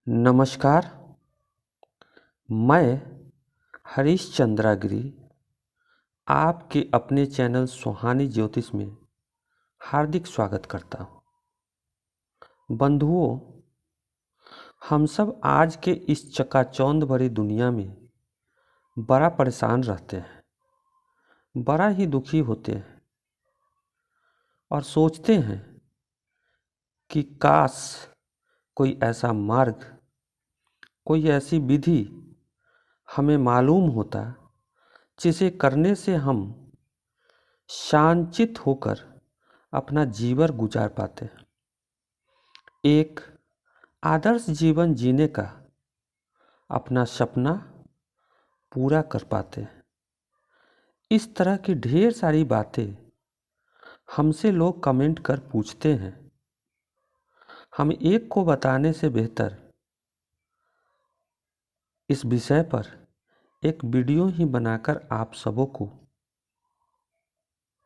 नमस्कार। मैं हरीश चंद्रागिरी आपके अपने चैनल सुहानी ज्योतिष में हार्दिक स्वागत करता हूँ। बंधुओं, हम सब आज के इस चकाचौंध भरी दुनिया में बड़ा परेशान रहते हैं, बड़ा ही दुखी होते हैं और सोचते हैं कि काश कोई ऐसा मार्ग, कोई ऐसी विधि हमें मालूम होता जिसे करने से हम शांचित होकर अपना जीवन गुजार पाते, एक आदर्श जीवन जीने का अपना सपना पूरा कर पाते। इस तरह की ढेर सारी बातें हमसे लोग कमेंट कर पूछते हैं। हम एक को बताने से बेहतर इस विषय पर एक वीडियो ही बनाकर आप सबों को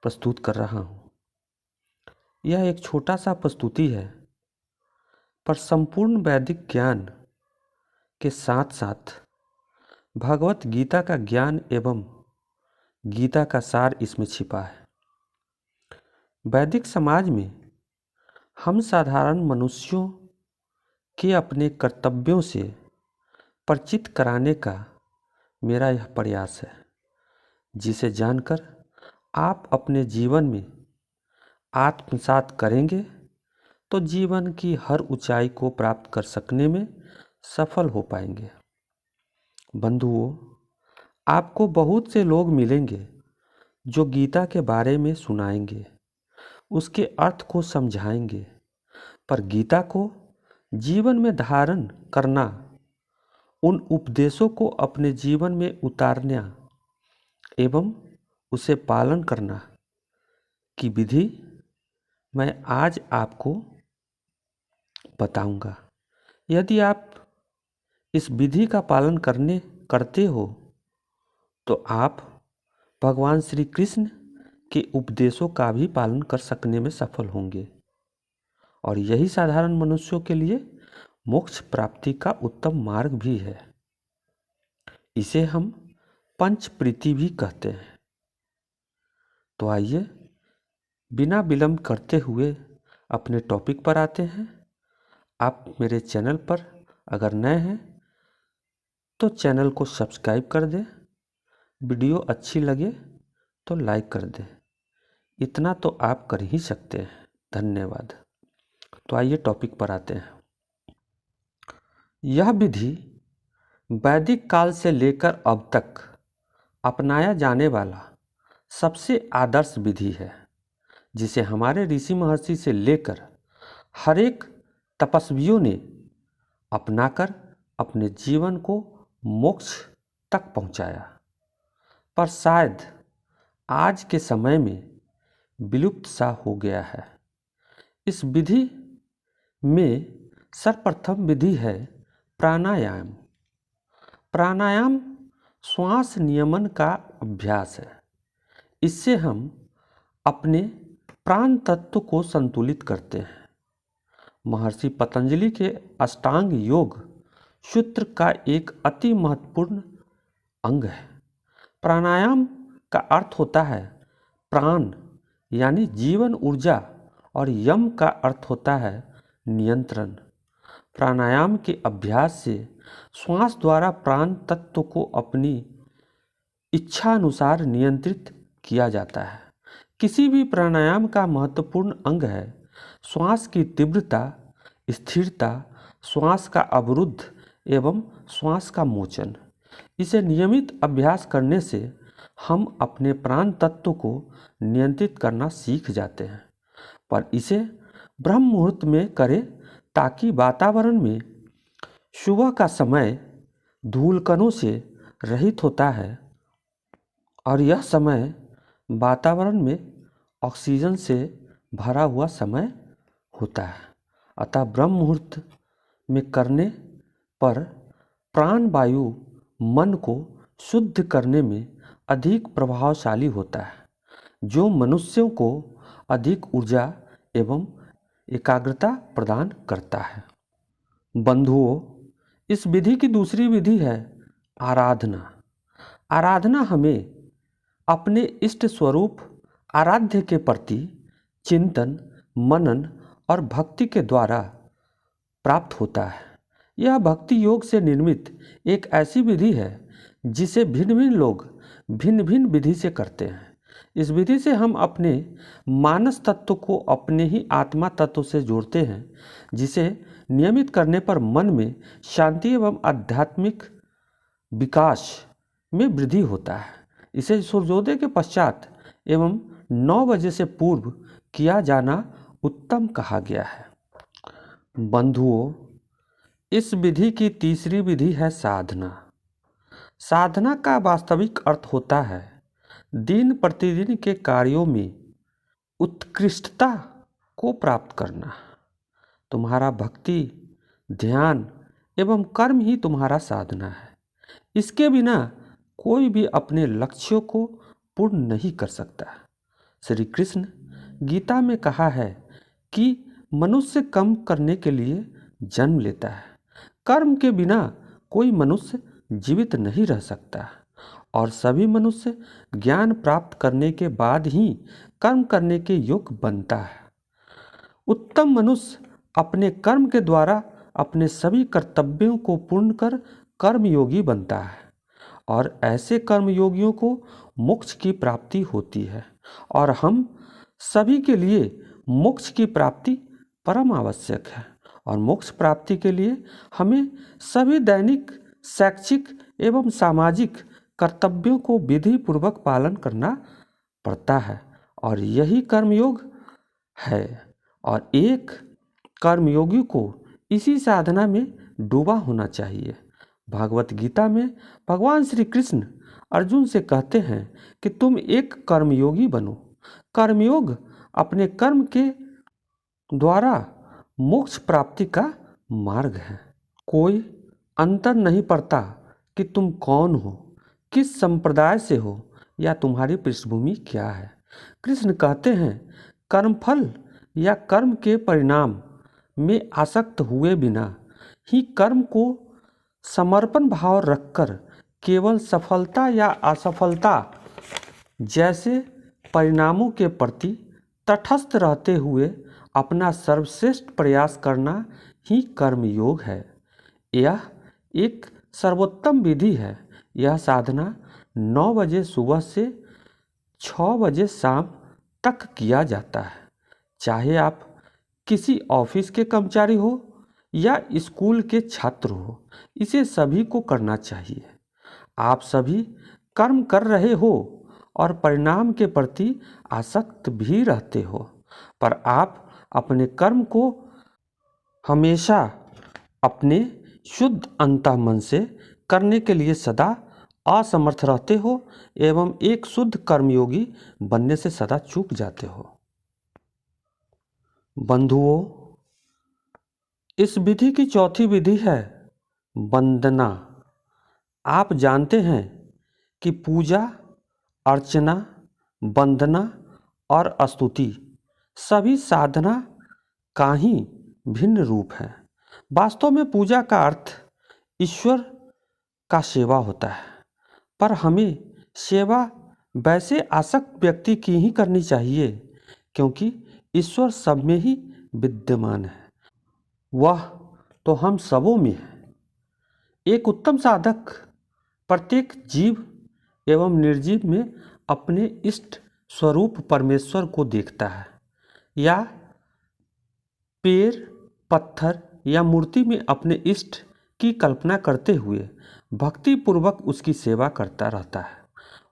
प्रस्तुत कर रहा हूँ। यह एक छोटा सा प्रस्तुति है, पर संपूर्ण वैदिक ज्ञान के साथ साथ भगवत गीता का ज्ञान एवं गीता का सार इसमें छिपा है। वैदिक समाज में हम साधारण मनुष्यों के अपने कर्तव्यों से परिचित कराने का मेरा यह प्रयास है, जिसे जानकर आप अपने जीवन में आत्मसात करेंगे तो जीवन की हर ऊंचाई को प्राप्त कर सकने में सफल हो पाएंगे। बंधुओं, आपको बहुत से लोग मिलेंगे जो गीता के बारे में सुनाएंगे, उसके अर्थ को समझाएंगे, पर गीता को जीवन में धारण करना, उन उपदेशों को अपने जीवन में उतारना एवं उसे पालन करना की विधि मैं आज आपको बताऊंगा। यदि आप इस विधि का पालन करते हो तो आप भगवान श्री कृष्ण के उपदेशों का भी पालन कर सकने में सफल होंगे, और यही साधारण मनुष्यों के लिए मोक्ष प्राप्ति का उत्तम मार्ग भी है। इसे हम पंच प्रीति भी कहते हैं। तो आइए बिना विलंब करते हुए अपने टॉपिक पर आते हैं। आप मेरे चैनल पर अगर नए हैं तो चैनल को सब्सक्राइब कर दें, वीडियो अच्छी लगे तो लाइक कर दें, इतना तो आप कर ही सकते हैं। धन्यवाद। तो आइए टॉपिक पर आते हैं। यह विधि वैदिक काल से लेकर अब तक अपनाया जाने वाला सबसे आदर्श विधि है, जिसे हमारे ऋषि महर्षि से लेकर हर एक तपस्वियों ने अपनाकर अपने जीवन को मोक्ष तक पहुंचाया, पर शायद आज के समय में विलुप्त सा हो गया है। इस विधि में सर्वप्रथम विधि है प्राणायाम। प्राणायाम श्वास नियमन का अभ्यास है। इससे हम अपने प्राण तत्व को संतुलित करते हैं। महर्षि पतंजलि के अष्टांग योग सूत्र का एक अति महत्वपूर्ण अंग है। प्राणायाम का अर्थ होता है प्राण यानी जीवन ऊर्जा, और यम का अर्थ होता है नियंत्रण। प्राणायाम के अभ्यास से श्वास द्वारा प्राण तत्व को अपनी इच्छा अनुसार नियंत्रित किया जाता है। किसी भी प्राणायाम का महत्वपूर्ण अंग है श्वास की तीव्रता, स्थिरता, श्वास का अवरुद्ध एवं श्वास का मोचन। इसे नियमित अभ्यास करने से हम अपने प्राण तत्व को नियंत्रित करना सीख जाते हैं, पर इसे ब्रह्म मुहूर्त में करें, ताकि वातावरण में सुबह का समय धूलकणों से रहित होता है और यह समय वातावरण में ऑक्सीजन से भरा हुआ समय होता है। अतः ब्रह्म मुहूर्त में करने पर प्राण वायु मन को शुद्ध करने में अधिक प्रभावशाली होता है, जो मनुष्यों को अधिक ऊर्जा एवं एकाग्रता प्रदान करता है। बंधुओं, इस विधि की दूसरी विधि है आराधना। आराधना हमें अपने इष्ट स्वरूप आराध्य के प्रति चिंतन, मनन और भक्ति के द्वारा प्राप्त होता है। यह भक्ति योग से निर्मित एक ऐसी विधि है जिसे भिन्न भिन्न लोग भिन्न भिन्न विधि से करते हैं। इस विधि से हम अपने मानस तत्व को अपने ही आत्मा तत्व से जोड़ते हैं, जिसे नियमित करने पर मन में शांति एवं आध्यात्मिक विकास में वृद्धि होता है। इसे सूर्योदय के पश्चात एवं 9 बजे से पूर्व किया जाना उत्तम कहा गया है। बंधुओं, इस विधि की तीसरी विधि है साधना। साधना का वास्तविक अर्थ होता है दिन प्रतिदिन के कार्यों में उत्कृष्टता को प्राप्त करना। तुम्हारा भक्ति, ध्यान एवं कर्म ही तुम्हारा साधना है। इसके बिना कोई भी अपने लक्ष्यों को पूर्ण नहीं कर सकता। श्री कृष्ण गीता में कहा है कि मनुष्य कर्म करने के लिए जन्म लेता है। कर्म के बिना कोई मनुष्य जीवित नहीं रह सकता और सभी मनुष्य ज्ञान प्राप्त करने के बाद ही कर्म करने के योग्य बनता है। उत्तम मनुष्य अपने कर्म के द्वारा अपने सभी कर्तव्यों को पूर्ण कर कर्मयोगी बनता है और ऐसे कर्मयोगियों को मोक्ष की प्राप्ति होती है और हम सभी के लिए मोक्ष की प्राप्ति परम आवश्यक है। और मोक्ष प्राप्ति के लिए हमें सभी दैनिक, शैक्षिक एवं सामाजिक कर्तव्यों को विधि पूर्वक पालन करना पड़ता है और यही कर्मयोग है। और एक कर्मयोगी को इसी साधना में डूबा होना चाहिए। भागवत गीता में भगवान श्री कृष्ण अर्जुन से कहते हैं कि तुम एक कर्मयोगी बनो। कर्मयोग अपने कर्म के द्वारा मोक्ष प्राप्ति का मार्ग है। कोई अंतर नहीं पड़ता कि तुम कौन हो, किस संप्रदाय से हो या तुम्हारी पृष्ठभूमि क्या है। कृष्ण कहते हैं कर्मफल या कर्म के परिणाम में आसक्त हुए बिना ही कर्म को समर्पण भाव रखकर केवल सफलता या असफलता जैसे परिणामों के प्रति तटस्थ रहते हुए अपना सर्वश्रेष्ठ प्रयास करना ही कर्मयोग है। यह एक सर्वोत्तम विधि है। यह साधना 9 बजे सुबह से 6 बजे शाम तक किया जाता है। चाहे आप किसी ऑफिस के कर्मचारी हो या स्कूल के छात्र हो, इसे सभी को करना चाहिए। आप सभी कर्म कर रहे हो और परिणाम के प्रति आसक्त भी रहते हो, पर आप अपने कर्म को हमेशा अपने शुद्ध अंतःमन से करने के लिए सदा असमर्थ रहते हो एवं एक शुद्ध कर्मयोगी बनने से सदा चूक जाते हो। बंधुओं, इस विधि की चौथी विधि है वंदना। आप जानते हैं कि पूजा, अर्चना, वंदना और स्तुति सभी साधना का ही भिन्न रूप है। वास्तव में पूजा का अर्थ ईश्वर का सेवा होता है, पर हमें सेवा वैसे आसक्त व्यक्ति की ही करनी चाहिए क्योंकि ईश्वर सब में ही विद्यमान है। वह तो हम सबों में है। एक उत्तम साधक प्रत्येक जीव एवं निर्जीव में अपने इष्ट स्वरूप परमेश्वर को देखता है या पेड़, पत्थर या मूर्ति में इष्ट इष्ट की कल्पना करते हुए भक्ति पूर्वक उसकी सेवा करता रहता है।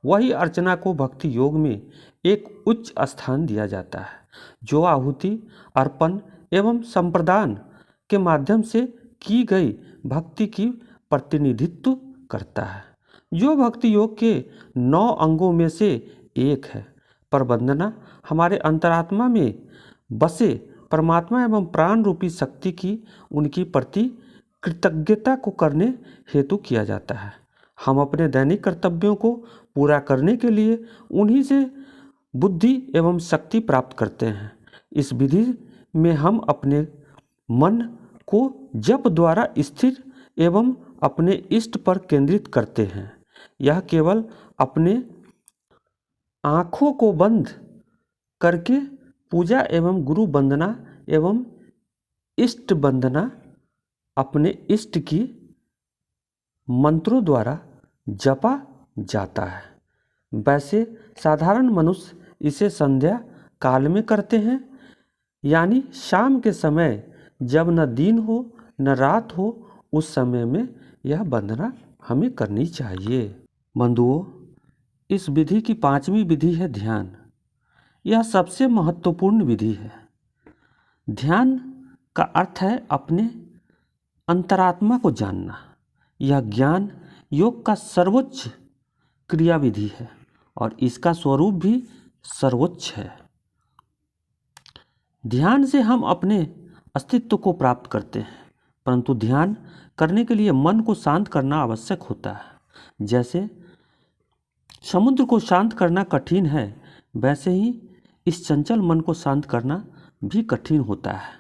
वही अर्चना को भक्ति योग में एक उच्च स्थान दिया जाता है, जो आहुति, अर्पण एवं संप्रदान के माध्यम से की गई भक्ति की प्रतिनिधित्व करता है, जो भक्ति योग के 9 अंगों में से एक है। पर वंदना हमारे अंतरात्मा में बसे परमात्मा एवं प्राण रूपी शक्ति की उनकी प्रति कृतज्ञता को करने हेतु किया जाता है। हम अपने दैनिक कर्तव्यों को पूरा करने के लिए उन्हीं से बुद्धि एवं शक्ति प्राप्त करते हैं। इस विधि में हम अपने मन को जप द्वारा स्थिर एवं अपने इष्ट पर केंद्रित करते हैं। यह केवल अपने आँखों को बंद करके पूजा एवं गुरु वंदना एवं इष्ट वंदना अपने इष्ट की मंत्रों द्वारा जपा जाता है। वैसे साधारण मनुष्य इसे संध्या काल में करते हैं, यानी शाम के समय जब न दिन हो न रात हो, उस समय में यह वंदना हमें करनी चाहिए। बंधुओं, इस विधि की 5वीं विधि है ध्यान। यह सबसे महत्वपूर्ण विधि है। ध्यान का अर्थ है अपने अंतरात्मा को जानना। यह ज्ञान योग का सर्वोच्च क्रिया विधि है और इसका स्वरूप भी सर्वोच्च है। ध्यान से हम अपने अस्तित्व को प्राप्त करते हैं, परंतु ध्यान करने के लिए मन को शांत करना आवश्यक होता है। जैसे समुद्र को शांत करना कठिन है, वैसे ही इस चंचल मन को शांत करना भी कठिन होता है।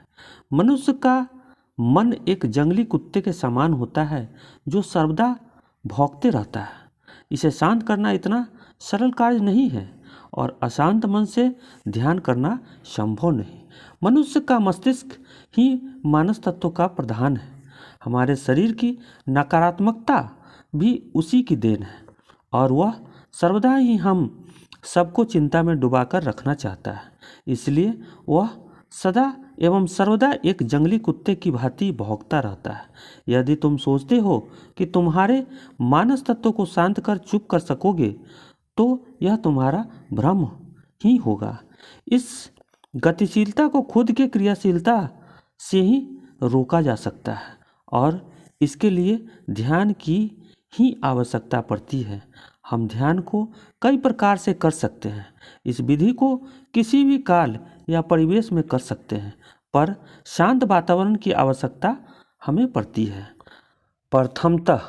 मनुष्य का मन एक जंगली कुत्ते के समान होता है जो सर्वदा भौंकते रहता है। इसे शांत करना इतना सरल कार्य नहीं है और अशांत मन से ध्यान करना संभव नहीं। मनुष्य का मस्तिष्क ही मानस तत्व का प्रधान है। हमारे शरीर की नकारात्मकता भी उसी की देन है और वह सर्वदा ही हम सबको चिंता में डुबाकर रखना चाहता है। इसलिए वह सदा एवं सर्वदा एक जंगली कुत्ते की भांति भौंकता रहता है। यदि तुम सोचते हो कि तुम्हारे मानस तत्व को शांत कर चुप कर सकोगे, तो यह तुम्हारा भ्रम ही होगा। इस गतिशीलता को खुद के क्रियाशीलता से ही रोका जा सकता है और इसके लिए ध्यान की ही आवश्यकता पड़ती है। हम ध्यान को कई प्रकार से कर सकते हैं। इस विधि को किसी भी काल या परिवेश में कर सकते हैं, पर शांत वातावरण की आवश्यकता हमें पड़ती है। प्रथमतः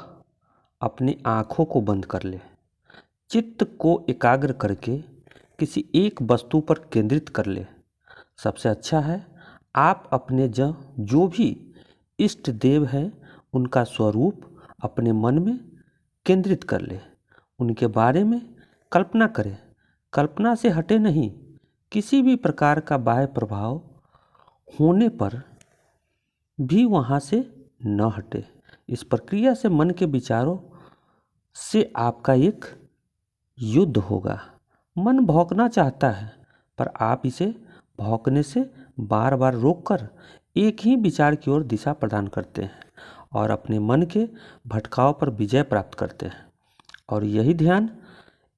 अपनी आँखों को बंद कर ले। चित्त को एकाग्र करके किसी एक वस्तु पर केंद्रित कर ले। सबसे अच्छा है आप अपने जो भी इष्ट देव हैं उनका स्वरूप अपने मन में केंद्रित कर ले। उनके बारे में कल्पना करें। कल्पना से हटे नहीं। किसी भी प्रकार का बाह्य प्रभाव होने पर भी वहाँ से न हटे। इस प्रक्रिया से मन के विचारों से आपका एक युद्ध होगा। मन भौंकना चाहता है, पर आप इसे भौंकने से बार बार रोककर एक ही विचार की ओर दिशा प्रदान करते हैं और अपने मन के भटकाव पर विजय प्राप्त करते हैं। और यही ध्यान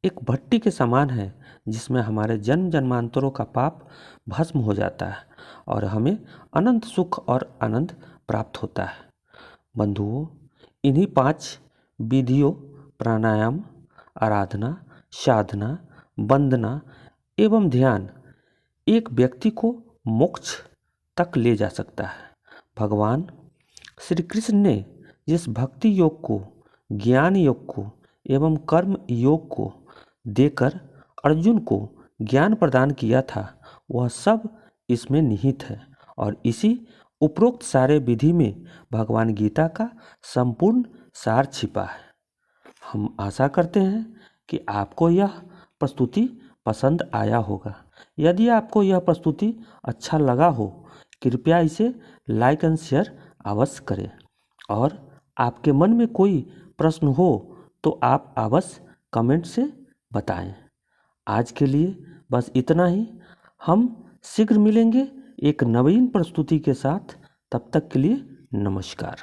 एक भट्टी के समान है जिसमें हमारे जन्म जन्मांतरों का पाप भस्म हो जाता है और हमें अनंत सुख और आनंद प्राप्त होता है। बंधुओं, इन्हीं 5 विधियों प्राणायाम, आराधना, साधना, वंदना एवं ध्यान एक व्यक्ति को मोक्ष तक ले जा सकता है। भगवान श्री कृष्ण ने जिस भक्ति योग को, ज्ञान योग को एवं कर्म योग को देकर अर्जुन को ज्ञान प्रदान किया था, वह सब इसमें निहित है और इसी उपरोक्त सारे विधि में भगवान गीता का संपूर्ण सार छिपा है। हम आशा करते हैं कि आपको यह प्रस्तुति पसंद आया होगा। यदि आपको यह प्रस्तुति अच्छा लगा हो, कृपया इसे लाइक एंड शेयर अवश्य करें और आपके मन में कोई प्रश्न हो तो आप अवश्य कमेंट से बताएं। आज के लिए बस इतना ही। हम शीघ्र मिलेंगे एक नवीन प्रस्तुति के साथ। तब तक के लिए नमस्कार।